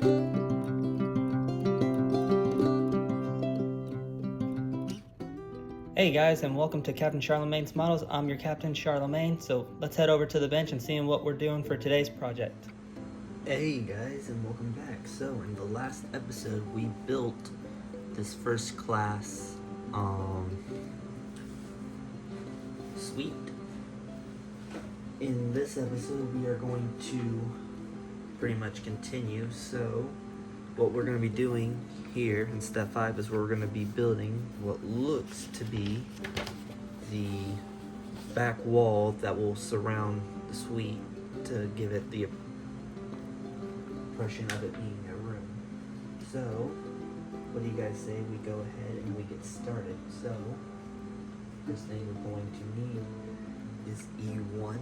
Hey guys, and welcome to Captain Charlemagne's Models. I'm your Captain Charlemagne, so let's head over to the bench and see what we're doing for today's project. Hey guys, and welcome back. So in the last episode we built this first class suite. In this episode we are going to pretty much continue. So what we're going to be doing here in step 5 is we're going to be building what looks to be the back wall that will surround the suite to give it the impression of it being a room. So what do you guys say we go ahead and we get started? So first thing we're going to need is E1.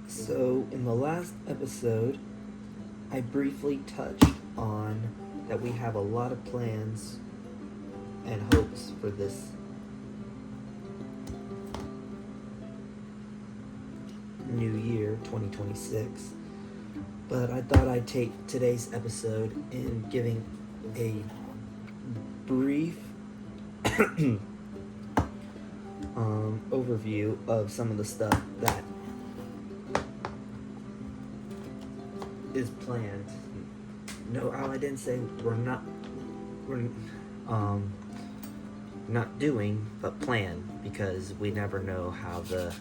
So in the last episode, I briefly touched on that we have a lot of plans and hopes for this new year, 2026. But I thought I'd take today's episode in giving a brief overview of some of the stuff that is planned. No, I didn't say we're not doing, but plan, because we never know how the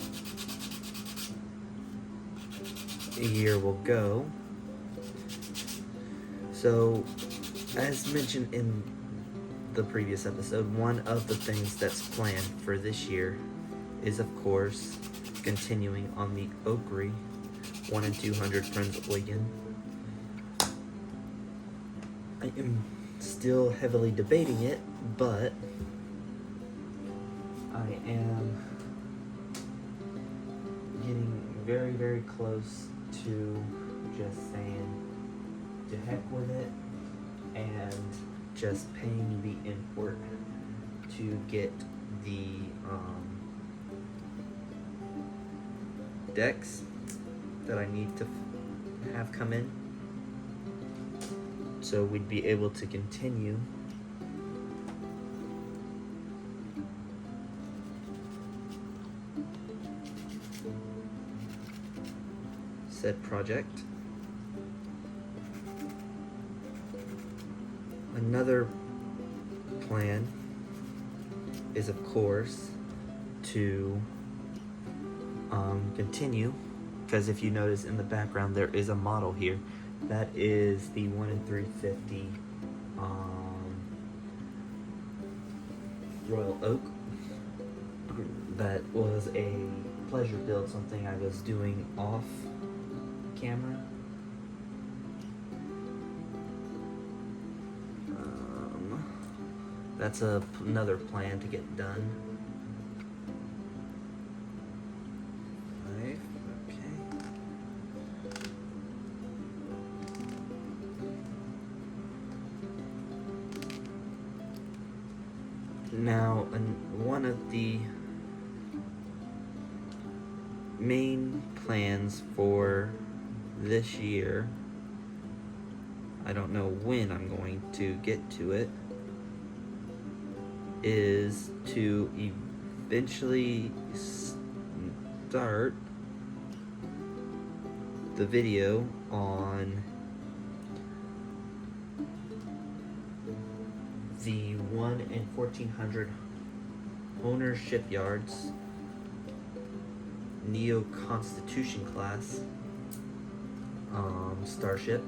year will go. So, as mentioned in the previous episode, one of the things that's planned for this year is, of course, continuing on the Oakery 1 and 200 Prince Eugen. I am still heavily debating it, but I am getting very, very close to just saying to heck with it and just paying the import to get the decks that I need to have come in, so we'd be able to continue said project. Another plan is, of course, to continue, because if you notice in the background there is a model here. That is the 1 in 350 Royal Oak. That was a pleasure build, something I was doing off camera. That's another plan to get done. Now, one of the main plans for this year, I don't know when I'm going to get to it, is to eventually start the video on the 1 in 1400 owner shipyards Neo Constitution class starship.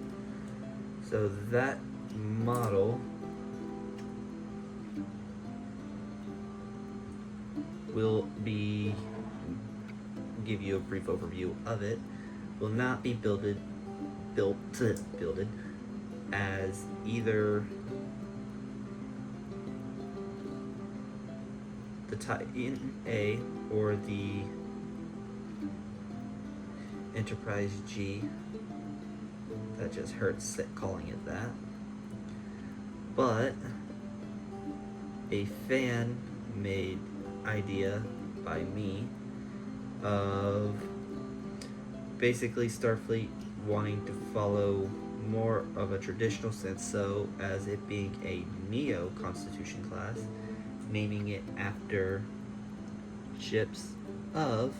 So that model will be, give you a brief overview of it, will not be built as either the Titan A or the Enterprise G. That just hurts calling it that. But a fan made idea by me of basically Starfleet wanting to follow more of a traditional sense, so as it being a Neo Constitution class, naming it after ships of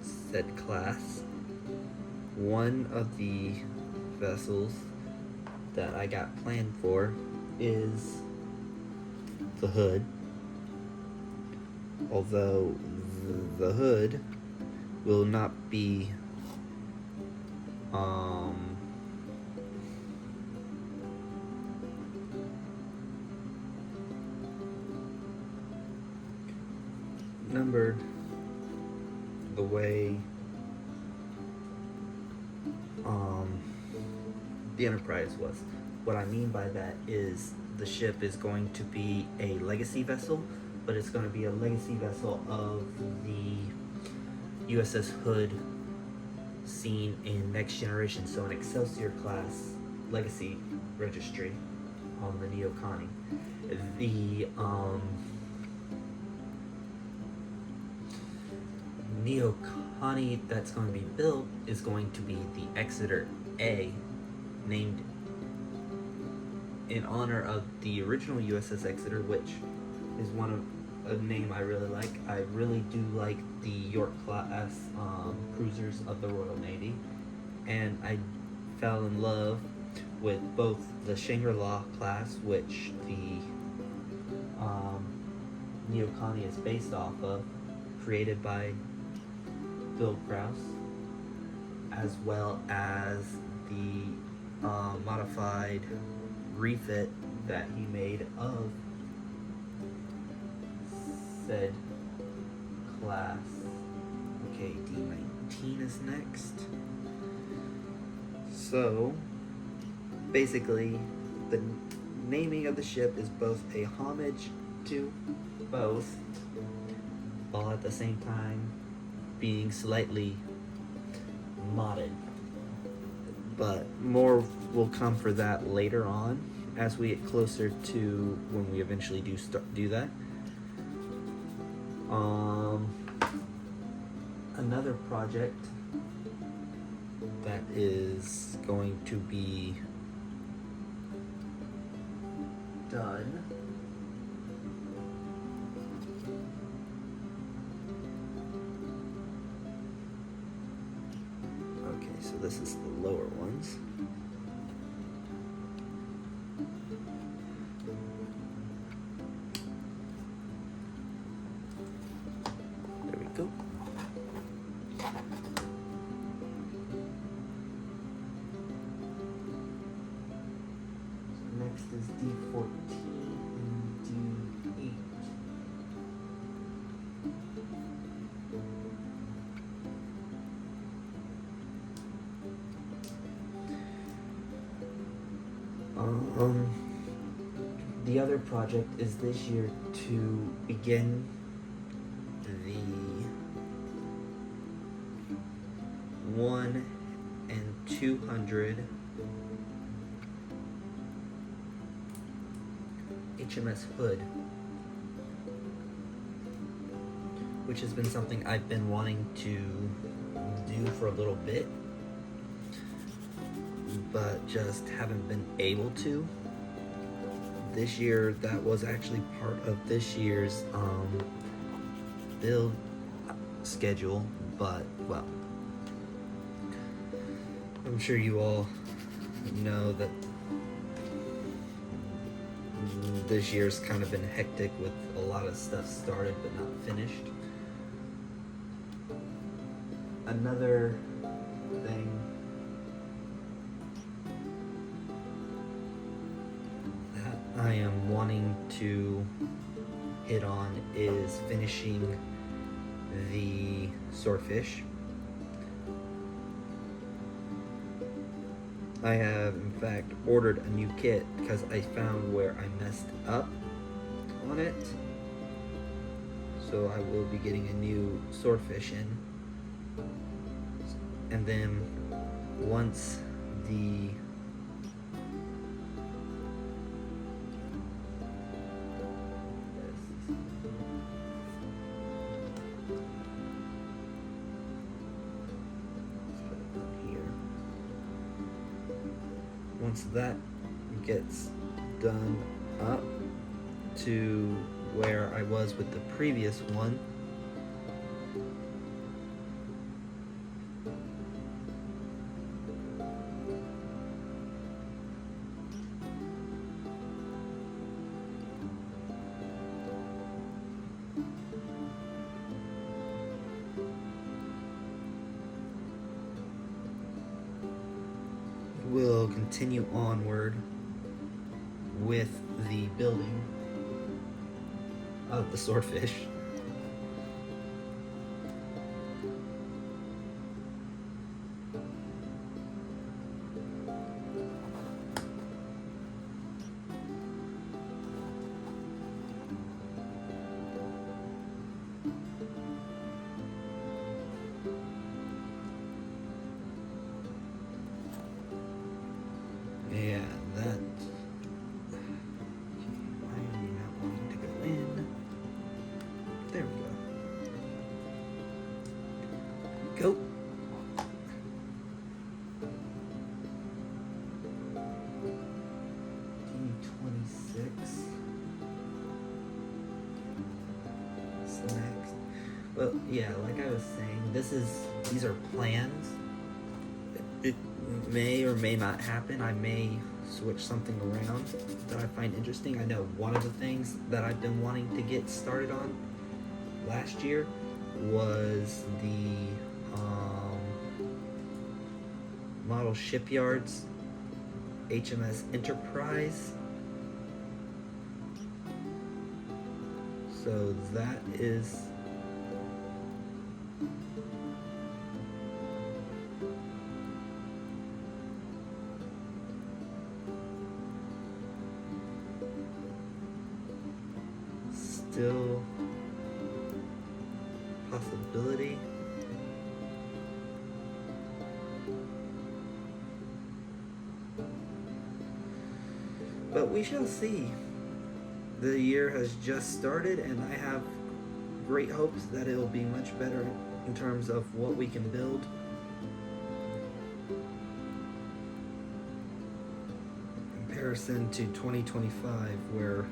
said class. One of the vessels that I got planned for is the Hood, although the Hood will not be numbered the way the Enterprise was. What I mean by that is the ship is going to be a legacy vessel, but it's going to be a legacy vessel of the USS Hood seen in Next Generation, so an Excelsior class legacy registry on the Neoconi. The Neoconi that's going to be built is going to be the Exeter A, named in honor of the original USS Exeter, which is a name I really like. I really do like the York class cruisers of the Royal Navy, and I fell in love with both the Shangri-La class, which the Neoconi is based off of, created by Bill Krause, as well as the modified refit that he made of said class. Okay, D19 is next. So basically the naming of the ship is both a homage to both, while at the same time being slightly modded. But more will come for that later on as we get closer to when we eventually do that. Another project that is going to be done so this is the lower ones. There we go. So next is D14 and D8. The other project is this year to begin the 1 and 200 HMS Hood, which has been something I've been wanting to do for a little bit, but just haven't been able to. This year, that was actually part of this year's build schedule, but well, I'm sure you all know that this year's kind of been hectic with a lot of stuff started but not finished. Another thing I am wanting to hit on is finishing the swordfish. I have in fact ordered a new kit because I found where I messed up on it. So I will be getting a new swordfish in And then once the once that gets done up to where I was with the previous one, we'll continue onward with the building of the swordfish. Yeah, that. Why are you not wanting to go in? There we go. Go. D26. Snacks. Well, yeah, like I was saying, these are plans. It may or may not happen. I may switch something around that I find interesting. I know one of the things that I've been wanting to get started on last year was the model shipyards HMS Enterprise. So that is still a possibility. But we shall see. The year has just started, and I have great hopes that it will be much better in terms of what we can build. In comparison to 2025, where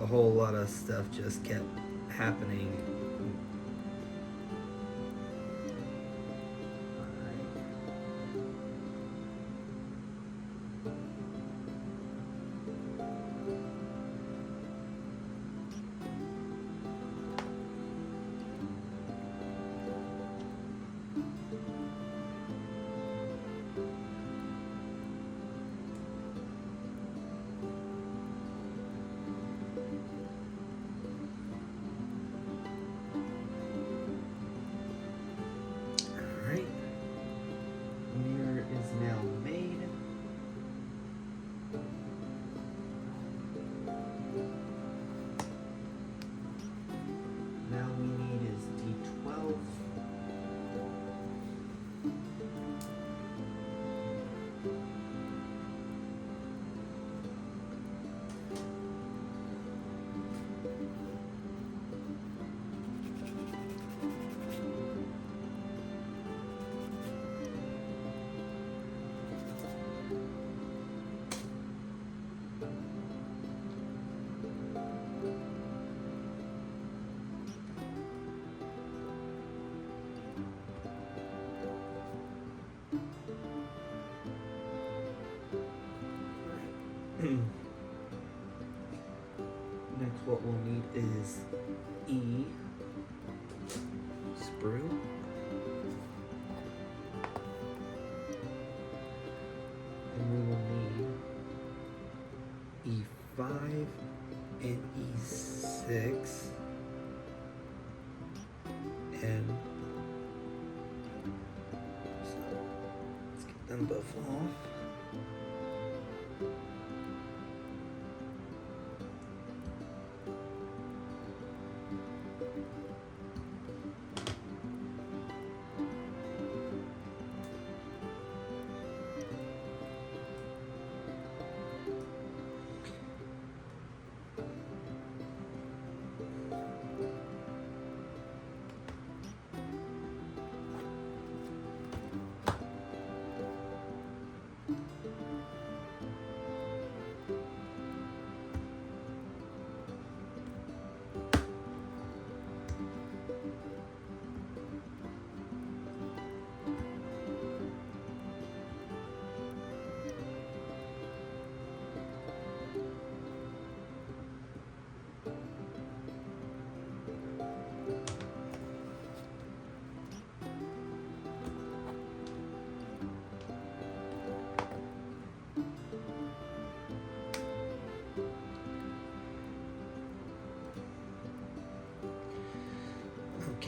a whole lot of stuff just kept happening. Mirror is now made. Now we need is D12. Next, what we'll need is E sprue. And we will need E5 and E6 and so let's get them both off.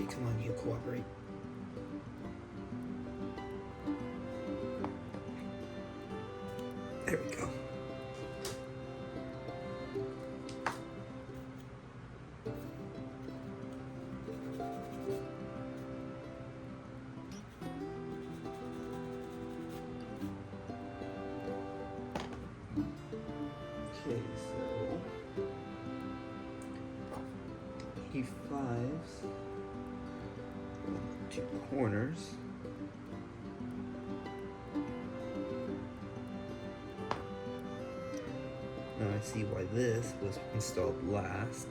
Okay, come on, you cooperate. There we go. Okay, so E5's 2 corners. Now I see why this was installed last.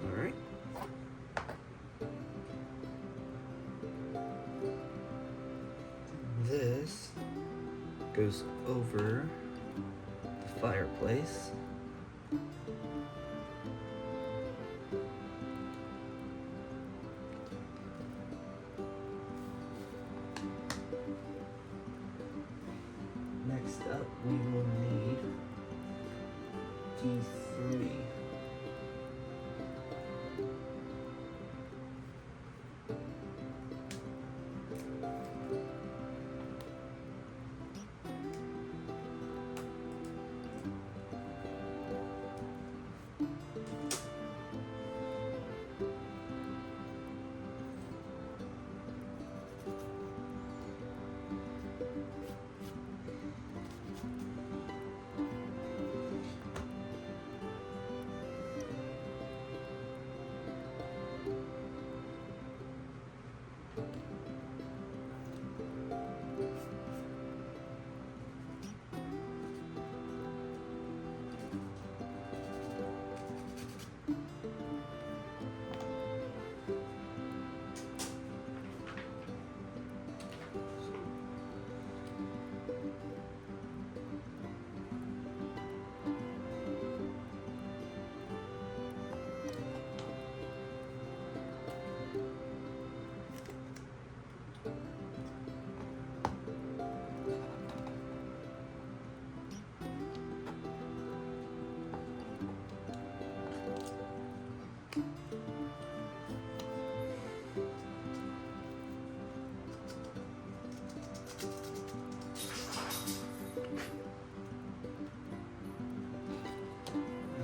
Alright. This goes over the fireplace. Next up, we will need D3.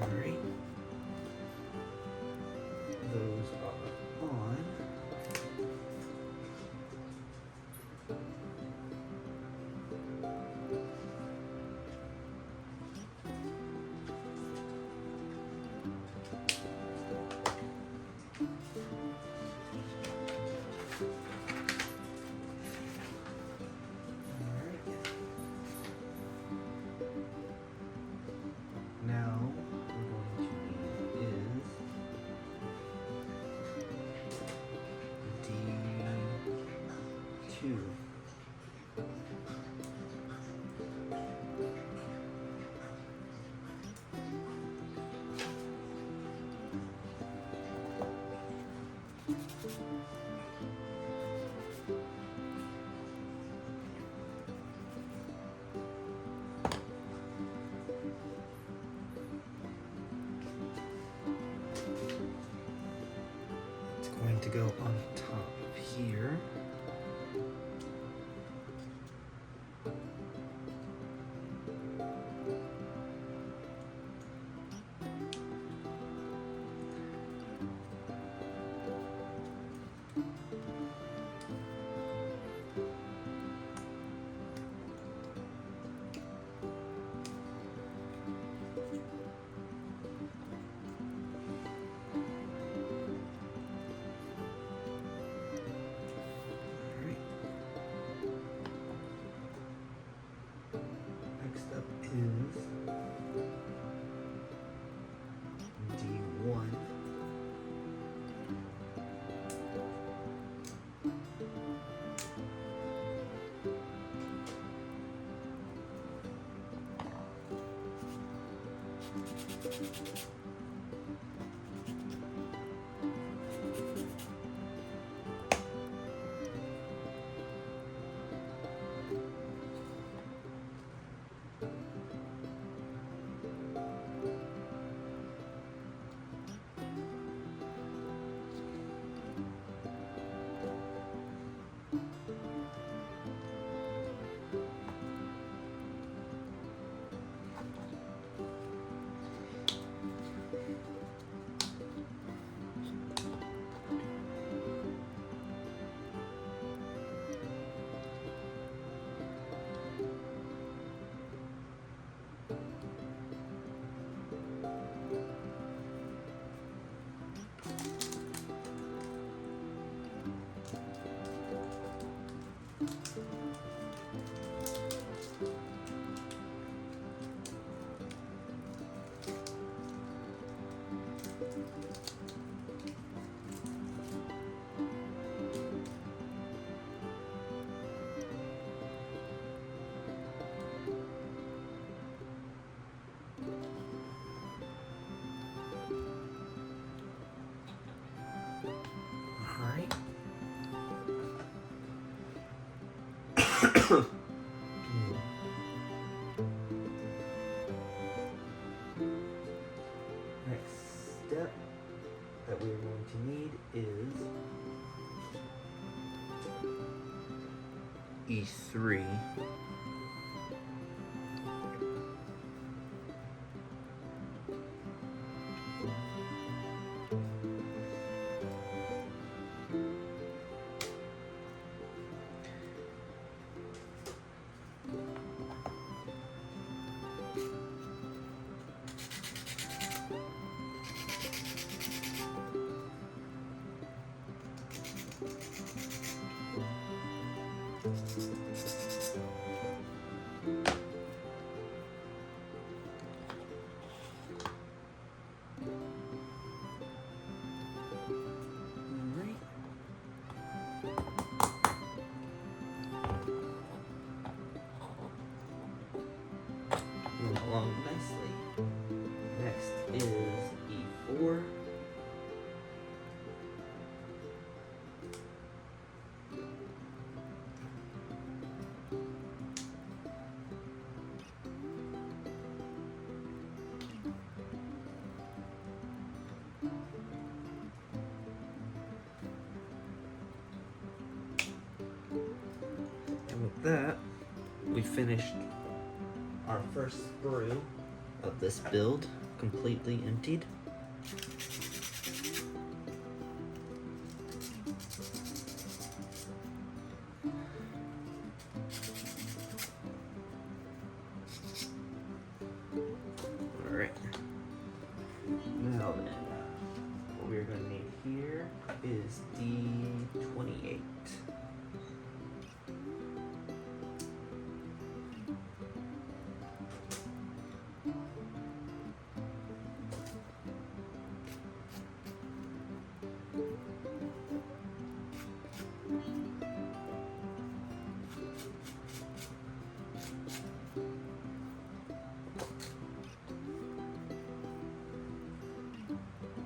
Alright. Those are on. Now, what we're going to need is D2. It's going to go on top here. Next step that we are going to need is E3. Moving along nicely. Next is E4. And with that, we finished our first sprue of this build, completely emptied. Alright. Now then, what we're going to need here is D28.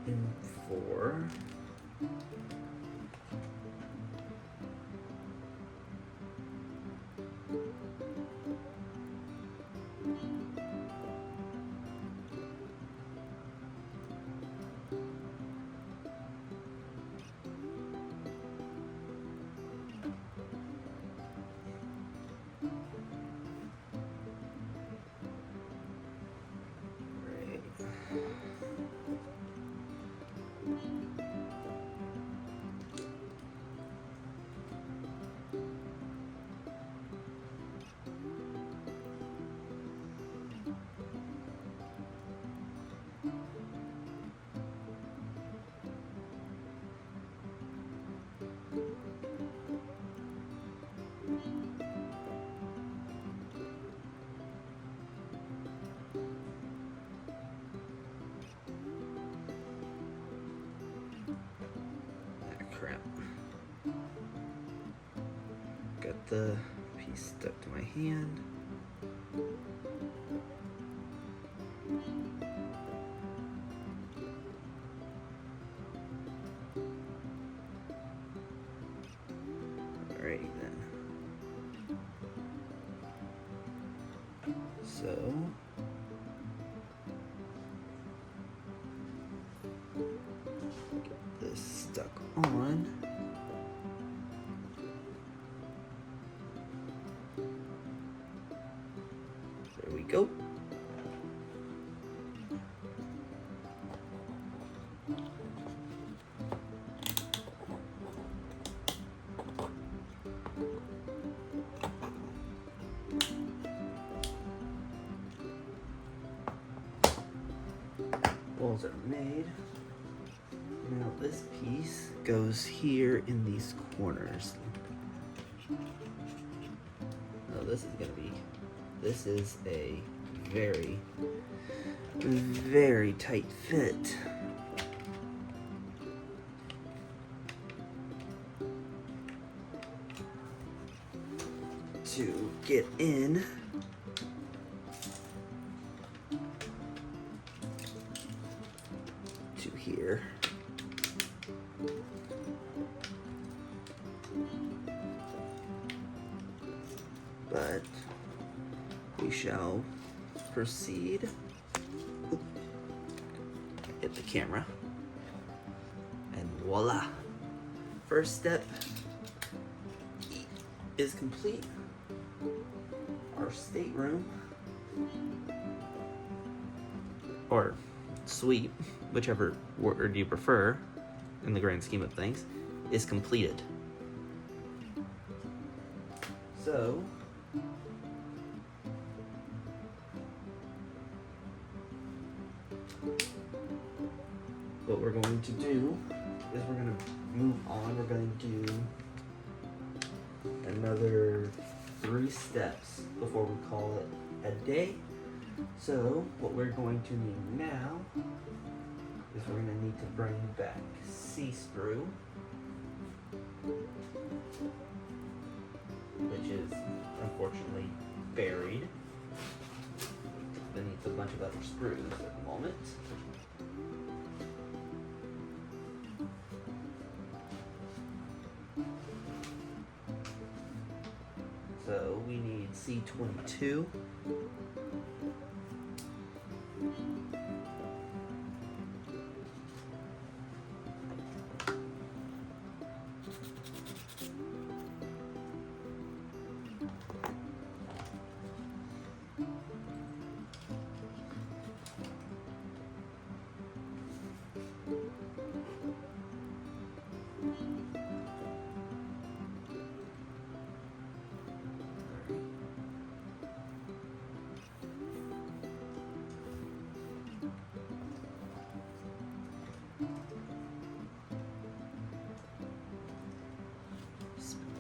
M4. Crap. Got the piece stuck to my hand. Alrighty then. So get this stuck on. There we go. Balls are made. Now this piece goes here in these corners. Now this is a very, very tight fit. To get in, to here. but we shall proceed. Oop. Hit the camera. And voila. First step is complete. Our stateroom, or suite, whichever word you prefer in the grand scheme of things, is completed. So, what we're going to do is we're going to move on. We're going to do another 3 steps before we call it a day. So what we're going to need now is we're going to need to bring back C-sprue, which is unfortunately buried beneath a bunch of other sprues at the moment. So we need C22.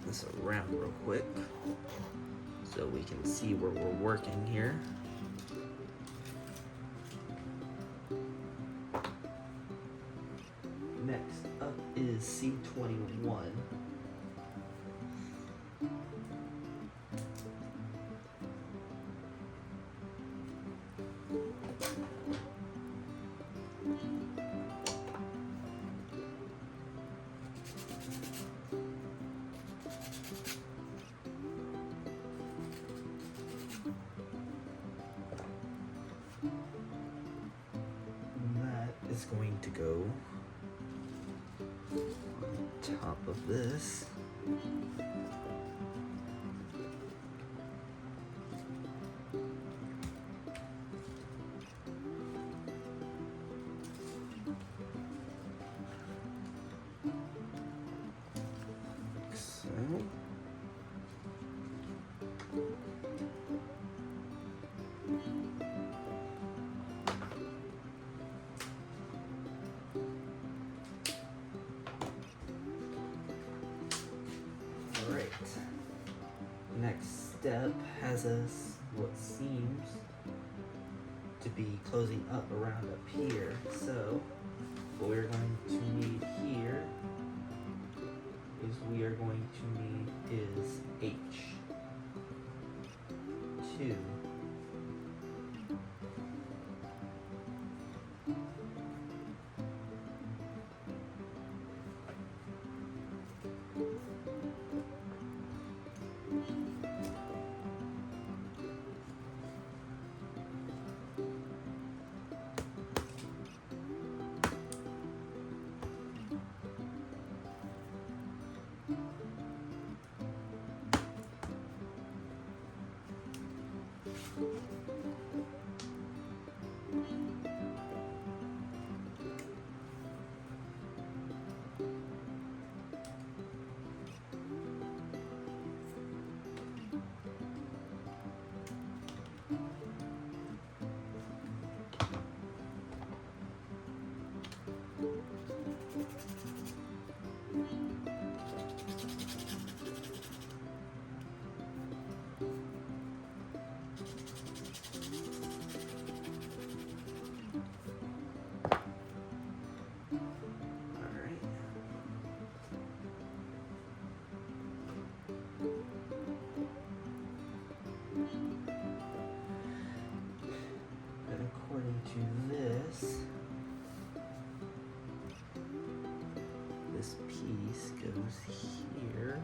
This around real quick so we can see where we're working here. Next up is C21. Is going to go on top of this. Alright, next step has us what seems to be closing up around up here. So what we're going to need here is we are going to need is H2. This piece goes here.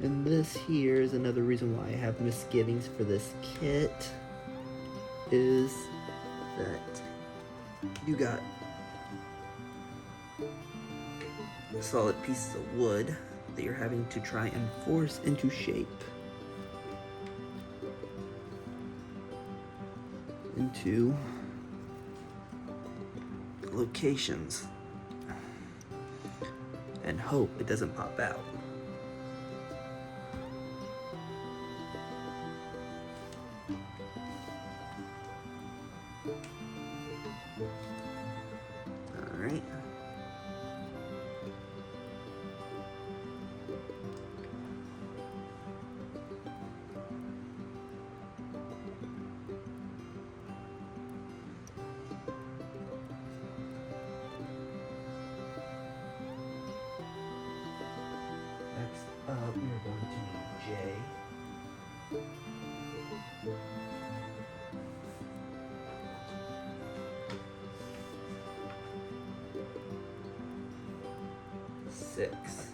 And this here is another reason why I have misgivings for this kit, is that you got solid pieces of wood that you're having to try and force into shape into locations and hope it doesn't pop out. All right. Next up, we are going to need J. Six.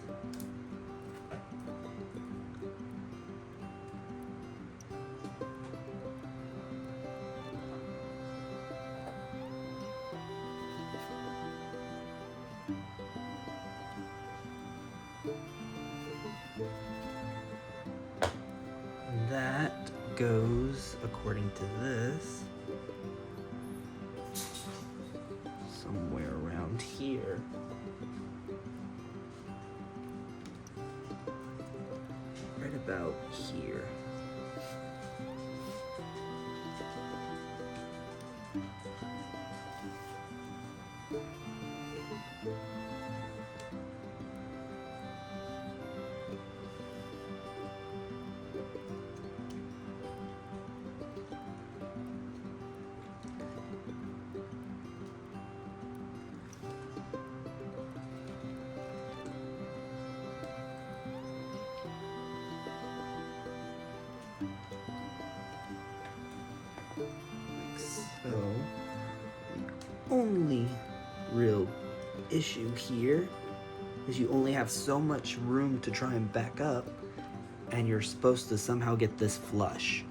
That goes, according to this, somewhere around here. Right about here. So, the only real issue here is you only have so much room to try and back up, and you're supposed to somehow get this flush,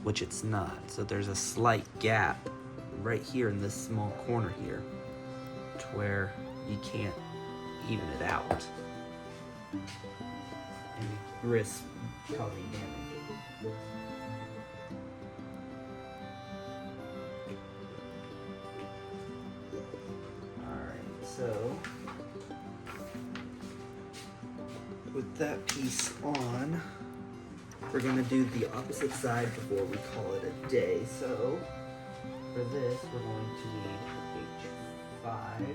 which it's not. So there's a slight gap right here in this small corner here to where you can't even it out and risk causing damage. So, with that piece on, we're going to do the opposite side before we call it a day. So, for this, we're going to need H5.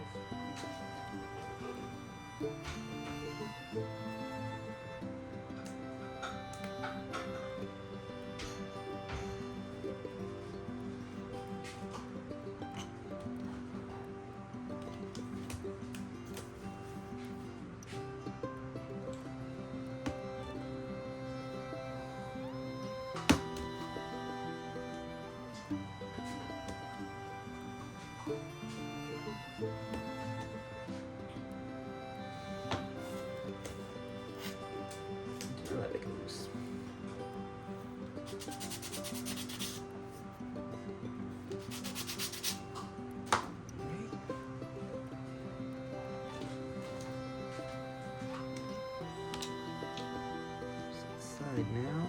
Let it loose. Side now.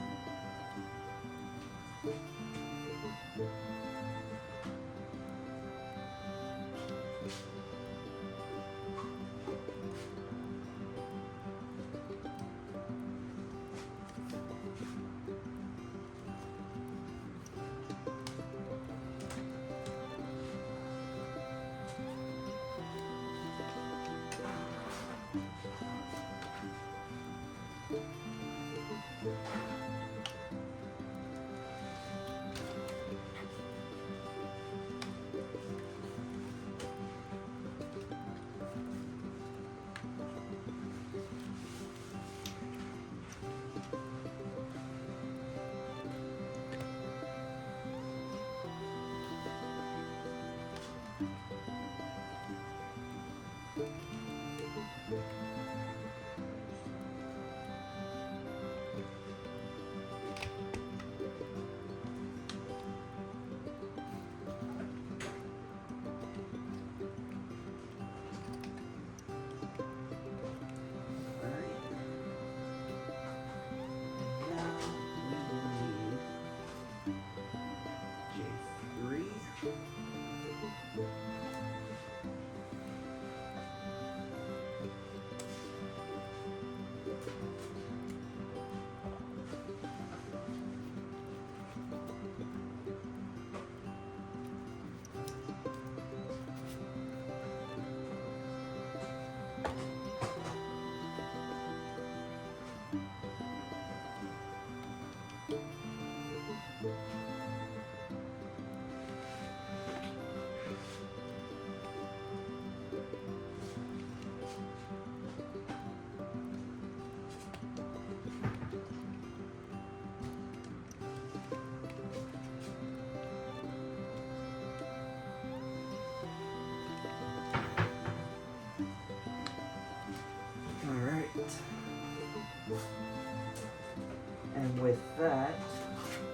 And with that,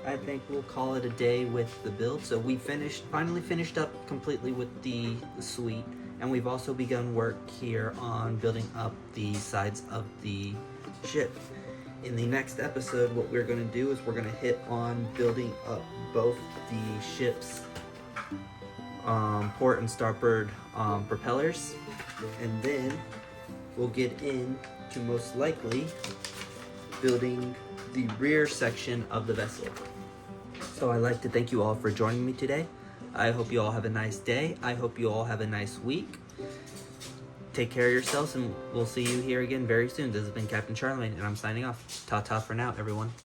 I think we'll call it a day with the build. So we finally finished up completely with the suite, and we've also begun work here on building up the sides of the ship. In the next episode, what we're going to do is we're going to hit on building up both the ship's port and starboard propellers, and then we'll get into most likely building the rear section of the vessel. So I'd like to thank you all for joining me today. I hope you all have a nice day. I hope you all have a nice week. Take care of yourselves, and we'll see you here again very soon. This has been Captain Charlemagne, and I'm signing off. Ta-ta for now, everyone.